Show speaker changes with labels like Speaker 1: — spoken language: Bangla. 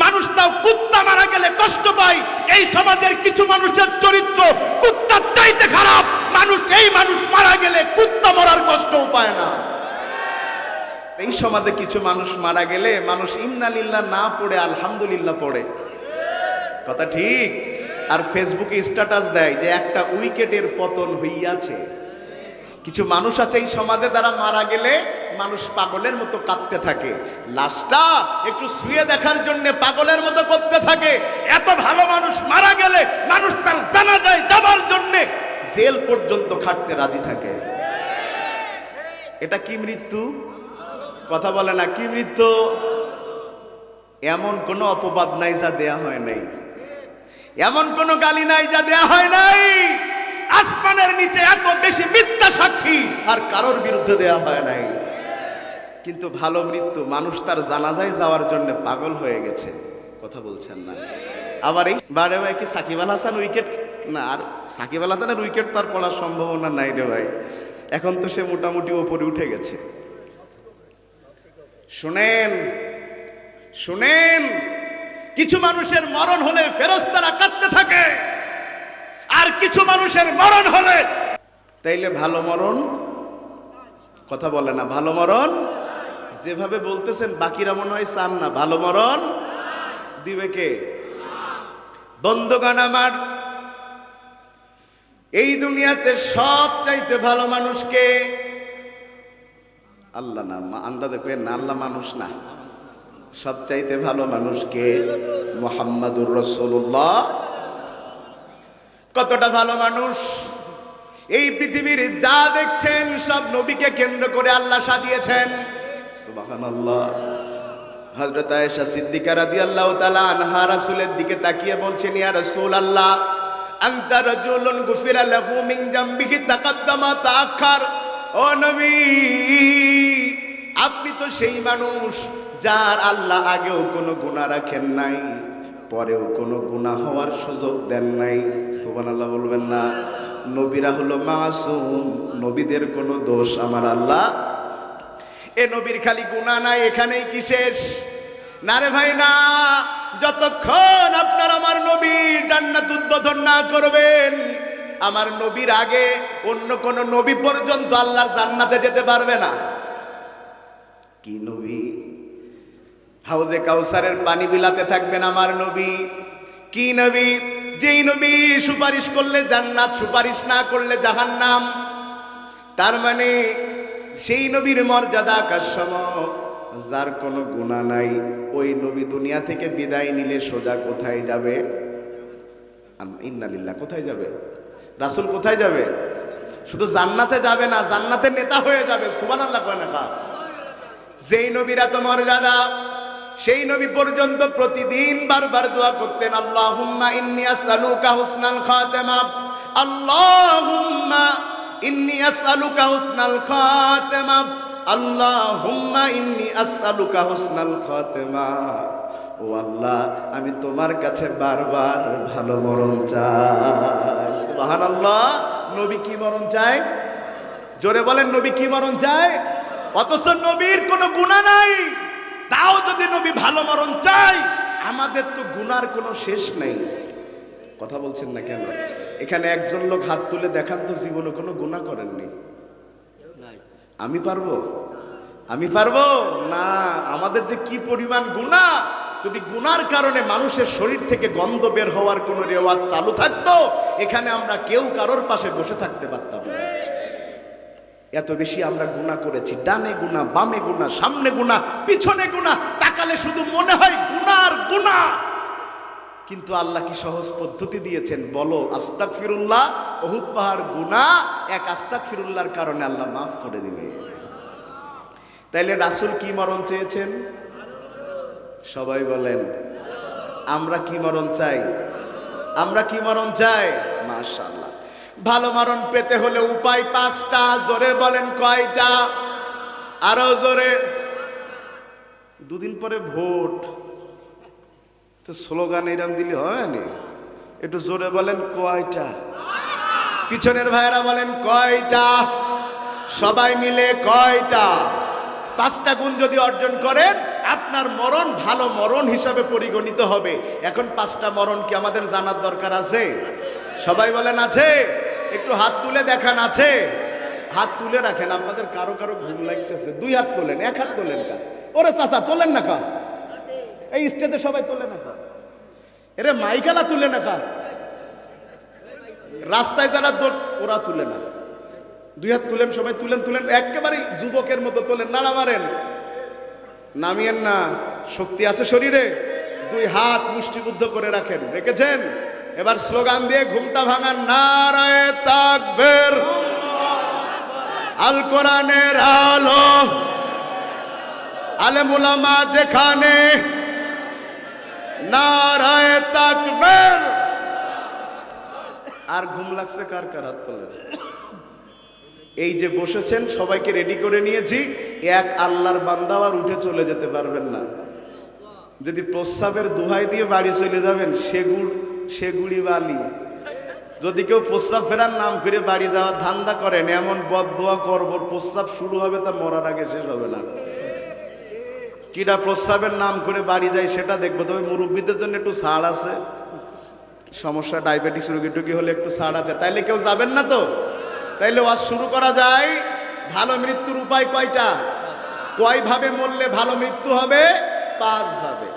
Speaker 1: মানুষ তাও কুত্তা মারা গেলে কষ্ট পায়। এই সমাজের কিছু মানুষের চরিত্র কুত্তার চাইতে খারাপ। এই মানুষ মারা গেলে কুত্তা মরার কষ্টও পায় না। এই সমাজে কিছু মানুষ মারা গেলে মানুষ ইন্না লিল্লাহ না পড়ে আলহামদুলিল্লাহ পড়ে। কথা ঠিক। আর ফেসবুকে স্ট্যাটাস দেয় যে একটা উইকেটের পতন হইয়াছে। কিছু মানুষ আছে এই সমাজে, তারা মারা গেলে মানুষ পাগলের মতো কাঁদতে থাকে, লাশটা একটু শুয়ে দেখার জন্য পাগলের মতো করতে থাকে। এত ভালো মানুষ মারা গেলে মানুষ তার জানাজায় যাবার জন্য জেল পর্যন্ত খাটতে রাজি থাকে। এটা কি মৃত্যু? কথা বলে না, কি মৃত্যু? এমন কোন অপবাদ নাই যা দেয়া হয় নাই, এমন কোন গালি নাই যা দেয়া হয় নাই। আসমানের নিচে এত বেশি মিথ্যা সাক্ষী আর কারোর বিরুদ্ধে দেয়া হয় নাই। কিন্তু ভালো মৃত্যু, মানুষ তার জানাজায় যাওয়ার জন্য পাগল হয়ে গেছে। কথা বলছেন না? আবার এই বারে ভাই কি সাকিব আল হাসান উইকেট না? আর সাকিব আল হাসানের উইকেট তার পড়ার সম্ভাবনা নাই রে ভাই, এখন তো সে মোটামুটি ওপরে উঠে গেছে। শুনেন শুনেন, কিছু মানুষের মরণ হলে ফেরেশতারা কাঁদতে থাকে, আর কিছু মানুষের মরণ হলে, তাইলে ভালো মরণ? কথা বলে না, ভালো মরণ যেভাবে বলতেছেন বাকিরা মনে হয় চান না। ভালো মরণ দিবে কে? বন্ধুগণ আমার, এই দুনিয়াতে সব চাইতে ভালো মানুষকে আল্লাহ না, আন্দাজে কই না, আল্লাহ মানুষ না, সব চাইতে ভালো মানুষকে মুহাম্মাদুর রাসূলুল্লাহ। কতটা ভালো মানুষ! এই পৃথিবীর যা দেখছেন সব নবীকে কেন্দ্র করে আল্লাহ সাজিয়েছেন। সুবহানাল্লাহ। হযরত আয়েশা সিদ্দিকা রাদিয়াল্লাহু তাআলা আনহা রাসূলের দিকে তাকিয়ে বলছেন, ইয়া রাসূলুল্লাহ, আনতা রাজুলুন গুফিরা লাহু মিন জামবিহি তাকাদ্দামা তাআখার। ও নবী, আপনি তো সেই মানুষ যার আল্লাহ আগেও কোনো গুনাহ রাখেন নাই, পরেও কোনো গুনাহ হওয়ার সুযোগ দেন নাই। সুবহানাল্লাহ বলবেন না? নবীরা হলো মাসুম, নবীদের কোনো দোষ আমার আল্লাহ। এ নবীর খালি গুনাহ নাই, এখানেই কি শেষ? না রে ভাই না। যতক্ষণ আপনার আমার নবী জান্নাত উদ্বোধন না করবেন, আমার নবীর আগে অন্য কোন নবী পর্যন্ত আল্লাহর জান্নাতে যেতে পারবে না। কি নবী? হাউজে কাউসারের পানি বিলাতে থাকবেন আমার নবী। কি নবী? যেই নবী সুপারিশ করলে জান্নাত, সুপারিশ না করলে জাহান্নাম। তার মানে সেই নবীর মর্যাদা আকাশসম। যার কোনো গুনাহ নাই, ওই নবী দুনিয়া থেকে বিদায় নিলে সোজা কোথায় যাবে? ইন্না লিল্লাহ। কোথায় যাবে? রাসূল কোথায় যাবে? শুধু জান্নাতে যাবে না, জান্নাতের নেতা হয়ে যাবে। সুবহানাল্লাহ কয় না? যেই নবীর এত মর্যাদা, সেই নবী পর্যন্ত প্রতিদিন বারবার দোয়া করতেন, আল্লাহুম্মা ইন্নী আসআলুকা হুসনাল খাতেমা, আল্লাহুম্মা ইন্নী আসআলুকা হুসনাল খাতেমা, আল্লাহুম্মা ইন্নী আসআলুকা হুসনাল খাতেমা। ও আল্লাহ, আমি তোমার কাছে বারবার ভালো মরণ চাই। সুবহানাল্লাহ। নবী কি মরণ চায়? জোরে বলেন, নবী কি মরণ চায়? অথচ নবীর কোনো গুনাহ নাই, তাও যদি নবী ভালো মরণ চায়, আমাদের তো গুনার কোনো শেষ নেই। কথা বলছেন না কেন? এখানে একজন লোক হাত তুলে দেখান তো জীবনে কোনো গুনাহ করেননি। আমি পারবো? আমি পারবো না। আমাদের যে কি পরিমাণ গুনাহ! যদি গুনার কারণে মানুষের শরীর থেকে গন্ধ বের হওয়ার কোনো রেওয়াজ চালু থাকতো, এখানে আমরা কেউ কারোর পাশে বসে থাকতে পারতাম না। এত বেশি আমরা গুনাহ করেছি। ডানে গুনাহ, বামে গুনাহ, সামনে গুনাহ, পিছনে গুনাহ। তাকালে শুধু মনে হয় গুনার গুনাহ। কিন্তু আল্লাহ কি সহজ পদ্ধতি দিয়েছেন? বলো আস্তাগফিরুল্লাহ। উহুদ পাহাড় গুনাহ, এক আস্তাগফিরুল্লাহর কারণে আল্লাহ মাফ করে দিবে। তাইলে রাসূল কি মরণ চেয়েছেন? সবাই বলেন, আমরা কি মরণ চাই? আমরা কি মরণ চাই? মাশাআল্লাহ। ভালো মরণ পেতে হলে উপায় 5টা। জোরে বলেন কয়টা? আরো জোরে। দুদিন পরে ভোট, তো স্লোগান এরম দিলে হয় না? একটু জোরে বলেন কয়টা? পিছনের ভাইয়েরা বলেন কয়টা? সবাই মিলে কয়টা? 5টা গুণ যদি অর্জন করেন, আপনার মরণ ভালো মরণ হিসাবে পরিগণিত হবে। এখন 5টা মরণ কি আমাদের জানার দরকার আছে? সবাই বলেন আছে? একটু হাত তুলে দেখান আছে? হাত তুলে রাখেন। আপনাদের কারো কারো ঘুম লাগতেছে, 2 হাত তোলেন, 1 হাত তোলেন কা? ওরে চাচা তোলেন না কা? এই স্টেজে সবাই তোলে না কা? এরে মাইকালা তুলে না কা? রাস্তায় যারা ওরা তুলে না। 2 হাত তুলেন, সবাই তুলেন, তুলেন একেবারে যুবকের মতো তোলেন, নাড়া মারেন, নামিয়েন না। শক্তি আছে শরীরে, 2 হাত মুষ্টিবদ্ধ করে রাখেন, রেখেছেন? এবার স্লোগান দিয়ে ঘুমটা ভাঙান, নারায়ে তাকবীর, আল কোরআনের আলো, আলেম উলামা যেখানে, নারায়ে তাকবীর। আর ঘুম লাগছে কার কার? হাত তোলেন। এই যে বসেছেন সবাইকে রেডি করে নিয়েছি, এক আল্লাহর বান্দা আর উঠে চলে যেতে পারবেন না। যদি প্রস্রাবের দোহাই দিয়ে বাড়ি চলে যাবেন, সেগুড়ি বালি। যদি কেউ প্রস্রাব ফেরার নাম করে বাড়ি যাওয়ার ধান্দা করেন, এমন বদদোয়া করব, প্রস্রাব শুরু হবে তা মরার আগে শেষ হবে না। কিটা প্রস্রাবের নাম করে বাড়ি যায় সেটা দেখবো। তবে মুরব্বীদের জন্য একটু ছাড় আছে, সমস্যা ডায়াবেটিস রোগী টুগী হলে একটু ছাড় আছে। তাইলে কেউ যাবেন না তো? তাইলে ওয়াজ শুরু করা যায়। ভালো মৃত্যুর উপায় কয়টা? কয় ভাবে মরলে ভালো মৃত্যু হবে? 5 ভাবে।